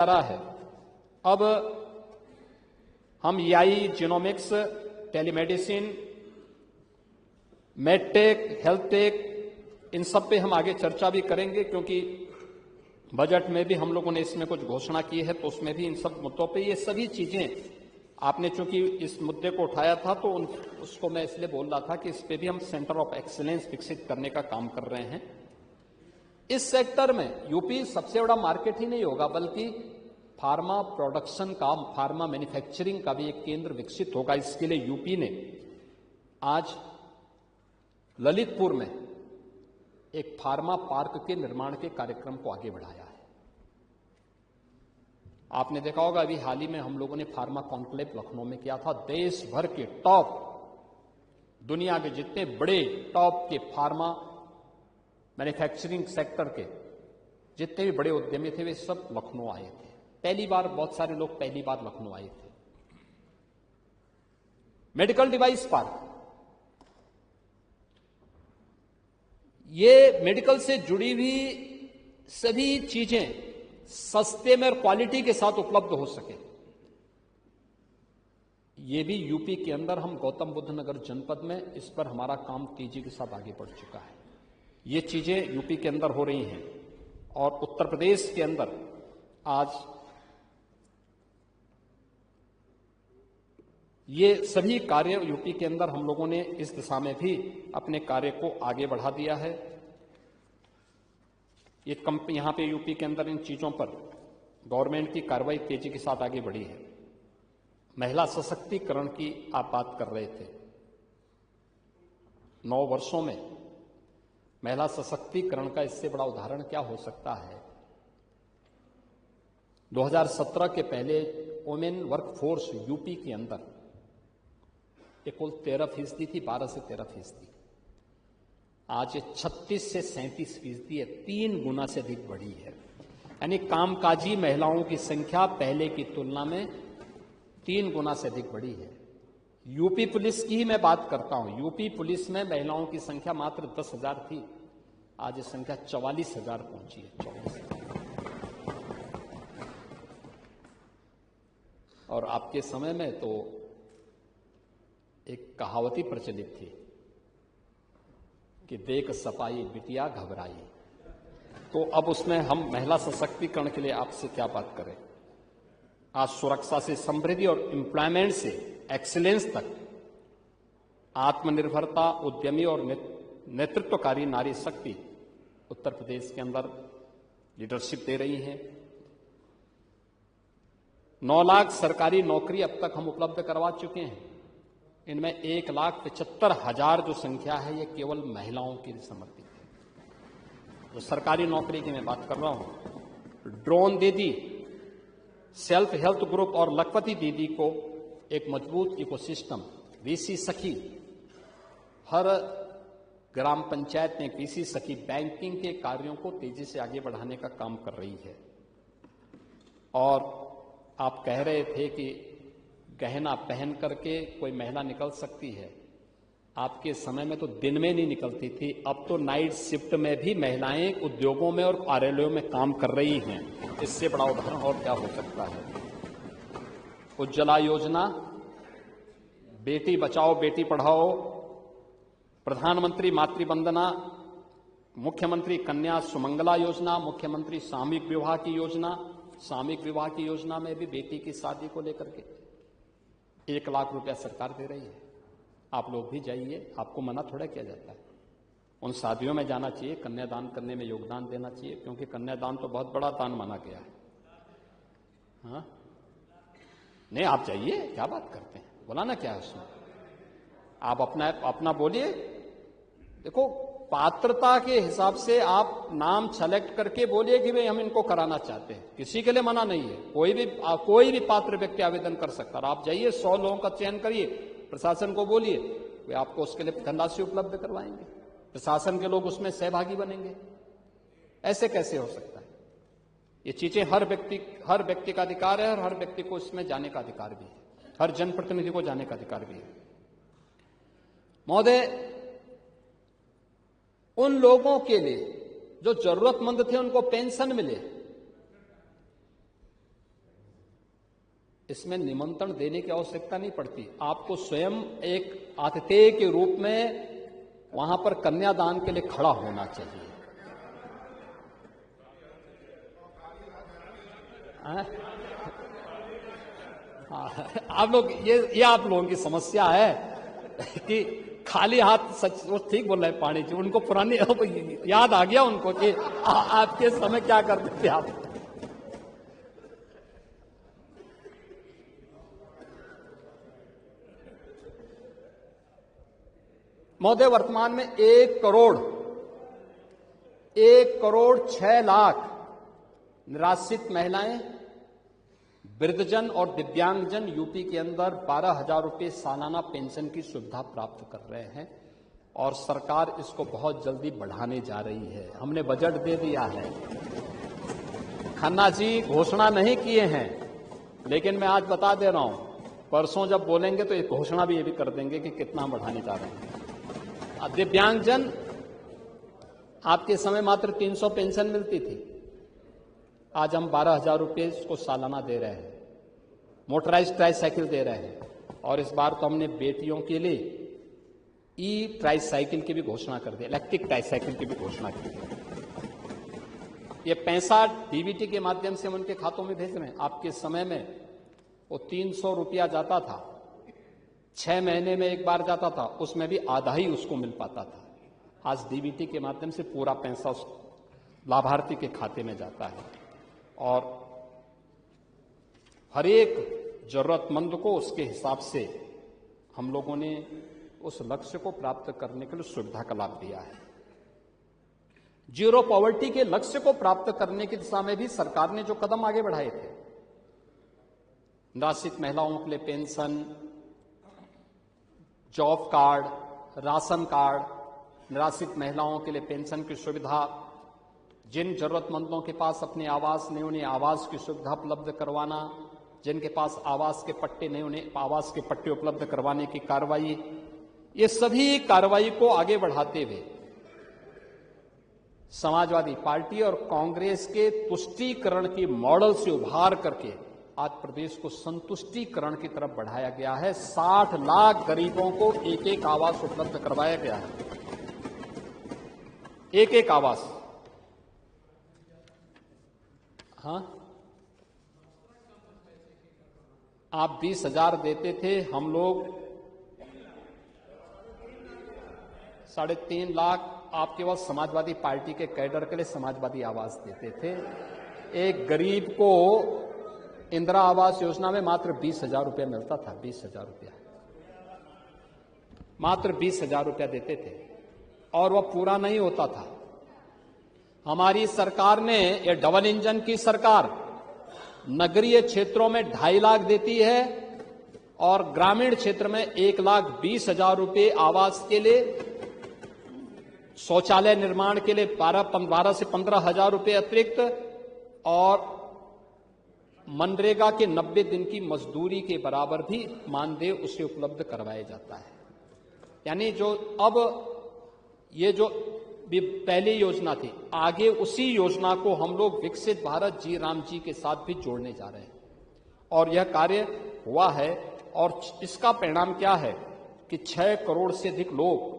रहा है। अब हम AI, genomics, telemedicine, medtech, health tech, इन सब पे हम आगे चर्चा भी करेंगे, क्योंकि बजट में भी हम लोगों ने इसमें कुछ घोषणा की है, तो उसमें भी इन सब मुद्दों पे ये सभी चीजें, आपने चूंकि इस मुद्दे को उठाया था तो उसको मैं इसलिए बोल रहा था कि इस पे भी हम सेंटर ऑफ एक्सीलेंस विकसित करने का काम कर रहे हैं। इस सेक्टर में यूपी सबसे बड़ा मार्केट ही नहीं होगा, बल्कि फार्मा प्रोडक्शन का, फार्मा मैन्युफैक्चरिंग का भी एक केंद्र विकसित होगा। इसके लिए यूपी ने आज ललितपुर में एक फार्मा पार्क के निर्माण के कार्यक्रम को आगे बढ़ाया है। आपने देखा होगा, अभी हाल ही में हम लोगों ने फार्मा कॉन्क्लेव लखनऊ में किया था। देश भर के टॉप, दुनिया के जितने बड़े टॉप के फार्मा मैन्युफैक्चरिंग सेक्टर के जितने भी बड़े उद्यमी थे, वे सब लखनऊ आए थे। पहली बार, बहुत सारे लोग पहली बार लखनऊ आए थे। मेडिकल डिवाइस पार्क, ये मेडिकल से जुड़ी हुई सभी चीजें सस्ते में और क्वालिटी के साथ उपलब्ध हो सके, ये भी यूपी के अंदर, हम गौतम बुद्ध नगर जनपद में इस पर हमारा काम तेजी के साथ आगे बढ़ चुका है। ये चीजें यूपी के अंदर हो रही हैं। और उत्तर प्रदेश के अंदर आज ये सभी कार्य यूपी के अंदर हम लोगों ने इस दिशा में भी अपने कार्य को आगे बढ़ा दिया है। ये यहां पे यूपी के अंदर इन चीजों पर गवर्नमेंट की कार्रवाई तेजी के साथ आगे बढ़ी है। महिला सशक्तिकरण की आप बात कर रहे थे। 9 वर्षों में महिला सशक्तिकरण का इससे बड़ा उदाहरण क्या हो सकता है। 2017 के पहले वुमेन वर्कफोर्स यूपी के अंदर ये कुल 13% थी, 12 से 13%। आज ये 36 से 37% है, 3 गुना से अधिक बढ़ी है। यानी कामकाजी महिलाओं की संख्या पहले की तुलना में 3 गुना से अधिक बढ़ी है। यूपी पुलिस की ही मैं बात करता हूं। यूपी पुलिस में महिलाओं की संख्या मात्र 10,000 थी, आज ये संख्या 44,000 पहुंची है। 44,000। और आपके समय में तो एक कहावती प्रचलित थी कि देख सपाई बिटिया घबराई। तो अब उसमें हम महिला सशक्तिकरण के लिए आपसे क्या बात करें। आज सुरक्षा से समृद्धि और एम्प्लॉयमेंट से एक्सीलेंस तक आत्मनिर्भरता, उद्यमी और नेतृत्वकारी नारी शक्ति उत्तर प्रदेश के अंदर लीडरशिप दे रही हैं। 9 लाख सरकारी नौकरी अब तक हम उपलब्ध करवा चुके हैं। इनमें 1,75,000 जो संख्या है, ये केवल महिलाओं के लिए समर्पित है। तो सरकारी नौकरी की मैं बात कर रहा हूं। ड्रोन दीदी, सेल्फ हेल्थ ग्रुप और लखपति दीदी को एक मजबूत इकोसिस्टम, वीसी सखी, हर ग्राम पंचायत में वीसी सखी बैंकिंग के कार्यों को तेजी से आगे बढ़ाने का काम कर रही है। और आप कह रहे थे कि गहना पहन करके कोई महिला निकल सकती है। आपके समय में तो दिन में नहीं निकलती थी, अब तो नाइट शिफ्ट में भी महिलाएं उद्योगों में और कार्यालयों में काम कर रही हैं। इससे बड़ा उदाहरण और क्या हो सकता है। उज्ज्वला योजना, बेटी बचाओ बेटी पढ़ाओ, प्रधानमंत्री मातृ वंदना, मुख्यमंत्री कन्या सुमंगला योजना, मुख्यमंत्री सामूहिक विवाह की योजना। सामूहिक विवाह की योजना में भी बेटी की शादी को लेकर के 1 लाख रुपया सरकार दे रही है। आप लोग भी जाइए, आपको मना थोड़ा किया जाता है। उन शादियों में जाना चाहिए, कन्यादान करने में योगदान देना चाहिए, क्योंकि कन्यादान तो बहुत बड़ा दान माना गया है। हाँ, नहीं, आप जाइए, क्या बात करते हैं, बुलाना क्या है उसमें। आप अपना बोलिए। देखो, पात्रता के हिसाब से आप नाम सेलेक्ट करके बोलिए कि भाई हम इनको कराना चाहते हैं। किसी के लिए मना नहीं है, कोई भी पात्र व्यक्ति आवेदन कर सकता है। आप जाइए, 100 लोगों का चयन करिए, प्रशासन को बोलिए, वे आपको उसके लिए धनराशि उपलब्ध करवाएंगे, प्रशासन के लोग उसमें सहभागी बनेंगे। ऐसे कैसे हो सकता है। ये चीजें हर व्यक्ति का अधिकार है और हर व्यक्ति को इसमें जाने का अधिकार भी है, हर जनप्रतिनिधि को जाने का अधिकार भी है। महोदय, उन लोगों के लिए जो जरूरतमंद थे उनको पेंशन मिले, इसमें निमंत्रण देने की आवश्यकता नहीं पड़ती। आपको स्वयं एक आतिथेय के रूप में वहां पर कन्यादान के लिए खड़ा होना चाहिए। आप लोग ये आप लोगों की समस्या है कि खाली हाथ, सच वो ठीक बोल रहे हैं पाणी जी, उनको पुरानी याद आ गया उनको कि आपके समय क्या करते थे आप। महोदय, वर्तमान में 1 करोड़ 6 लाख निराश्रित महिलाएं, वृद्धजन और दिव्यांगजन यूपी के अंदर 12,000 रुपये सालाना पेंशन की सुविधा प्राप्त कर रहे हैं और सरकार इसको बहुत जल्दी बढ़ाने जा रही है। हमने बजट दे दिया है। खन्ना जी घोषणा नहीं किए हैं, लेकिन मैं आज बता दे रहा हूं, परसों जब बोलेंगे तो एक घोषणा भी ये भी कर देंगे कि कितना बढ़ाने जा रहे हैं। दिव्यांगजन, आपके समय मात्र 300 पेंशन मिलती थी, आज हम 12,000 रुपये इसको सालाना दे रहे हैं। मोटराइज्ड ट्राईसाइकिल दे रहे हैं और इस बार तो हमने बेटियों के लिए ई ट्राईसाइकिल की भी घोषणा कर दी, इलेक्ट्रिक ट्राईसाइकिल की भी घोषणा की है। ये पैसा डीबीटी के माध्यम से हम उनके खातों में भेज रहे हैं। आपके समय में वो 300 रुपया जाता था, 6 महीने में एक बार जाता था, उसमें भी आधा ही उसको मिल पाता था। आज डीबीटी के माध्यम से पूरा पैसा उस लाभार्थी के खाते में जाता है और हर एक जरूरतमंद को उसके हिसाब से हम लोगों ने उस लक्ष्य को प्राप्त करने के लिए सुविधा का लाभ दिया है। जीरो पॉवर्टी के लक्ष्य को प्राप्त करने की दिशा में भी सरकार ने जो कदम आगे बढ़ाए थे, निराश्रित महिलाओं के लिए pension, job card, ration card, निराश्रित महिलाओं के लिए पेंशन की सुविधा, जिन जरूरतमंदों के पास अपने आवास नहीं, उन्हें आवास की सुविधा उपलब्ध करवाना, जिनके पास आवास के पट्टे नहीं, उन्हें आवास के पट्टे उपलब्ध करवाने की कार्रवाई, ये सभी कार्रवाई को आगे बढ़ाते हुए समाजवादी पार्टी और कांग्रेस के तुष्टीकरण की मॉडल से उभार करके आज प्रदेश को संतुष्टीकरण की तरफ बढ़ाया गया है। 60 लाख गरीबों को एक एक आवास उपलब्ध करवाया गया है, एक एक आवास। हाँ, आप 20,000 देते थे, हम लोग 3.5 लाख आप केवल समाजवादी पार्टी के कैडर के लिए समाजवादी आवास देते थे। एक गरीब को इंदिरा आवास योजना में मात्र 20,000 रुपया मिलता था, 20,000 रुपया, मात्र 20,000 रुपया देते थे और वह पूरा नहीं होता था। हमारी सरकार ने, ये डबल इंजन की सरकार, नगरीय क्षेत्रों में 2.5 लाख देती है और ग्रामीण क्षेत्र में 1,20,000 रुपये आवास के लिए, शौचालय निर्माण के लिए 12 से 15,000 रुपये अतिरिक्त और मनरेगा के 90 दिन की मजदूरी के बराबर भी मानदेय उसे उपलब्ध करवाया जाता है। यानी जो अब ये जो पहली योजना थी, आगे उसी योजना को हम लोग विकसित भारत जी राम जी के साथ भी जोड़ने जा रहे हैं और यह कार्य हुआ है और इसका परिणाम क्या है कि 6 करोड़ से अधिक लोग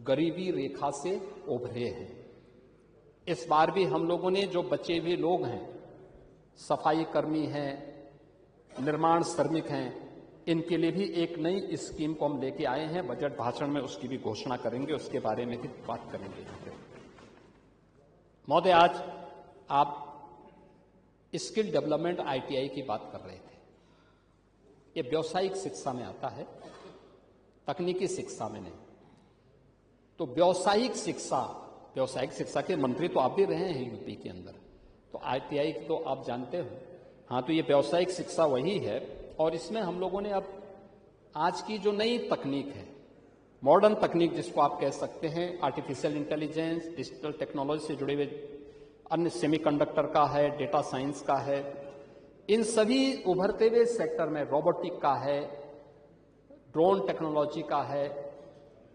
गरीबी रेखा से उभरे हैं। इस बार भी हम लोगों ने जो बचे हुए लोग हैं, सफाई कर्मी हैं, निर्माण श्रमिक हैं, इनके लिए भी एक नई स्कीम को हम लेके आए हैं। बजट भाषण में उसकी भी घोषणा करेंगे, उसके बारे में भी बात करेंगे। महोदय, आज आप स्किल डेवलपमेंट ITI की बात कर रहे थे। ये व्यावसायिक शिक्षा में आता है, तकनीकी शिक्षा में नहीं। तो व्यावसायिक शिक्षा के मंत्री तो आप भी रहे हैं यूपी के अंदर, तो ITI तो आप जानते हो। हाँ, तो ये व्यावसायिक शिक्षा वही है और इसमें हम लोगों ने अब आज की जो नई तकनीक है, मॉडर्न तकनीक जिसको आप कह सकते हैं, आर्टिफिशियल इंटेलिजेंस, डिजिटल टेक्नोलॉजी से जुड़े हुए अन्य सेमीकंडक्टर का है, डेटा साइंस का है, इन सभी उभरते हुए सेक्टर में रोबोटिक का है, ड्रोन टेक्नोलॉजी का है,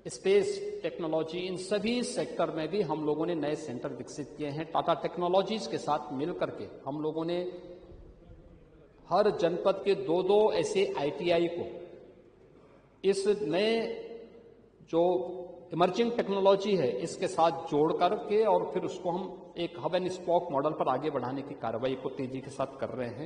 स्पेस टेक्नोलॉजी, इन सभी सेक्टर में भी हम लोगों ने नए सेंटर विकसित किए हैं। टाटा टेक्नोलॉजीज के साथ मिलकर के हम लोगों ने हर जनपद के 2-2 ऐसे ITI को इस नए जो इमर्जिंग टेक्नोलॉजी है इसके साथ जोड़ करके और फिर उसको हम एक हब एंड स्पोक मॉडल पर आगे बढ़ाने की कार्रवाई को तेजी के साथ कर रहे हैं।